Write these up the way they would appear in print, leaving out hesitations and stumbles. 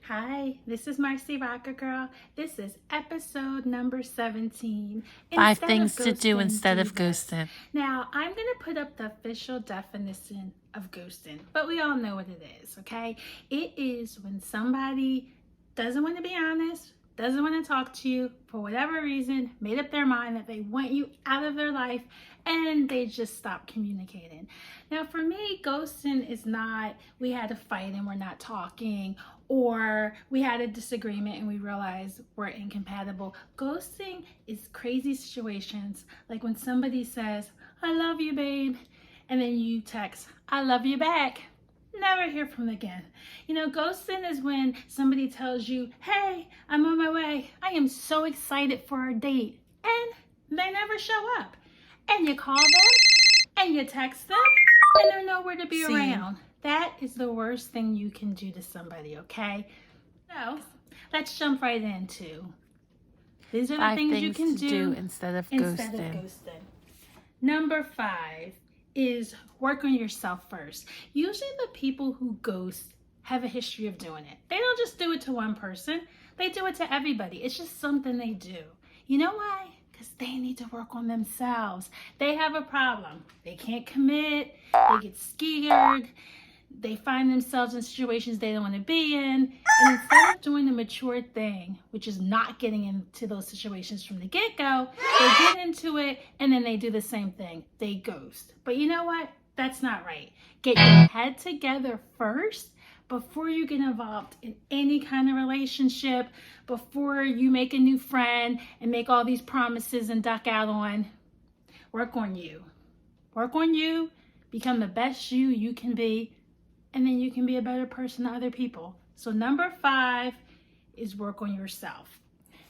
Hi, this is Marcy Rocker Girl. This is episode number 17. Five things to do instead of ghosting. Now, I'm going to put up the official definition of ghosting, but we all know what it is, okay? It is when somebody doesn't want to be honest, doesn't want to talk to you for whatever reason, made up their mind that they want you out of their life, and they just stop communicating. Now, for me, ghosting is not we had a fight and we're not talking, or we had a disagreement and we realized we're incompatible. Ghosting is crazy situations like when somebody says, "I love you, babe," and then you text, "I love you back." Never hear from them again. You know, ghosting is when somebody tells you, "Hey, I'm on my way. I am so excited for our date." And they never show up. And you call them and you text them and they're nowhere to be around. That is the worst thing you can do to somebody, okay? So, let's jump right into. These are the things you can do instead of ghosting. Number 5 is work on yourself first. Usually the people who ghost have a history of doing it. They don't just do it to one person. They do it to everybody. It's just something they do. You know why? Because they need to work on themselves. They have a problem. They can't commit. They get scared. They find themselves in situations they don't want to be in. And instead of doing the mature thing, which is not getting into those situations from the get-go, they get into it and then they do the same thing. They ghost. But you know what? That's not right. Get your head together first before you get involved in any kind of relationship, before you make a new friend and make all these promises and duck out on. Work on you. Work on you. Become the best you can be. And then you can be a better person to other people. So number 5 is work on yourself.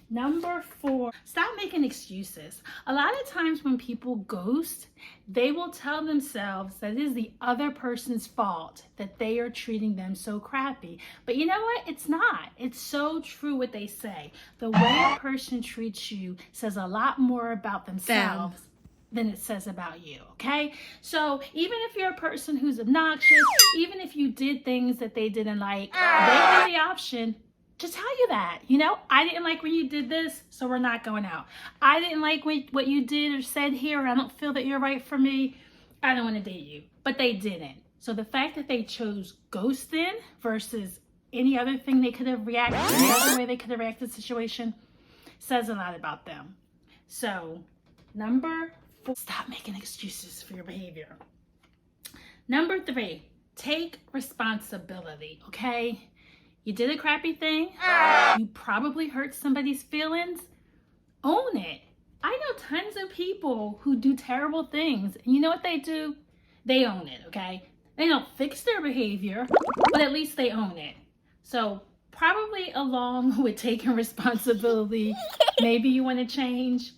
Number 4, stop making excuses. A lot of times when people ghost, they will tell themselves that it is the other person's fault that they are treating them so crappy. But you know what? It's not. It's so true what they say. The way a person treats you says a lot more about themselves than it says about you, okay? So even if you're a person who's obnoxious, even if you did things that they didn't like, they have the option to tell you that. You know, I didn't like when you did this, so we're not going out. I didn't like what you did or said here. I don't feel that you're right for me. I don't want to date you. But they didn't. So the fact that they chose ghosting versus any other thing they could have reacted, any other way they could have reacted to the situation, says a lot about them. So number 4, stop making excuses for your behavior. Number 3, take responsibility, okay? You did a crappy thing. You probably hurt somebody's feelings. Own it. I know tons of people who do terrible things. And you know what they do? They own it, okay? They don't fix their behavior, but at least they own it. So probably along with taking responsibility, maybe you want to change.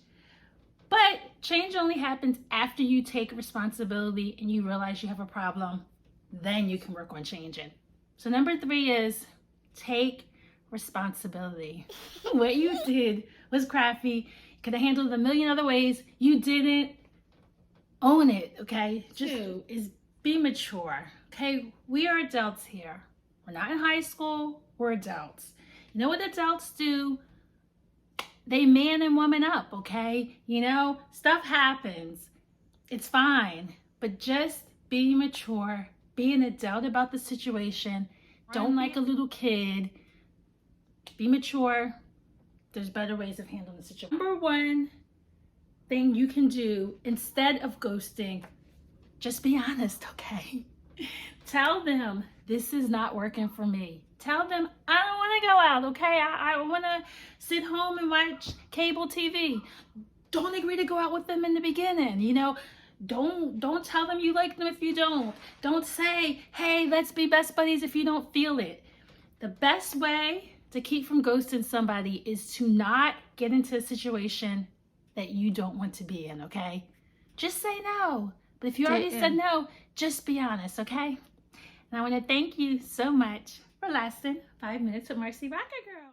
But change only happens after you take responsibility and you realize you have a problem. Then you can work on changing. So number 3 is take responsibility. What you did was crappy. You could have handled it a million other ways. You didn't. Own it, okay? Just is be mature, okay? We are adults here. We're not in high school. We're adults. You know what adults do? They man and woman up, okay? You know, stuff happens. It's fine. But just be mature. Be an adult about the situation. Don't like a little kid. Be mature. There's better ways of handling the situation. Number 1 thing you can do instead of ghosting, just be honest, okay? Tell them, this is not working for me. Tell them, I don't want to go out, okay? I want to sit home and watch cable TV. Don't agree to go out with them in the beginning, you know? Don't tell them you like them if you don't. Don't say, hey, let's be best buddies if you don't feel it. The best way to keep from ghosting somebody is to not get into a situation that you don't want to be in, okay? Just say no. But if you already said no, just be honest, okay? And I want to thank you so much for lasting 5 minutes with Marcy Rocker Girl.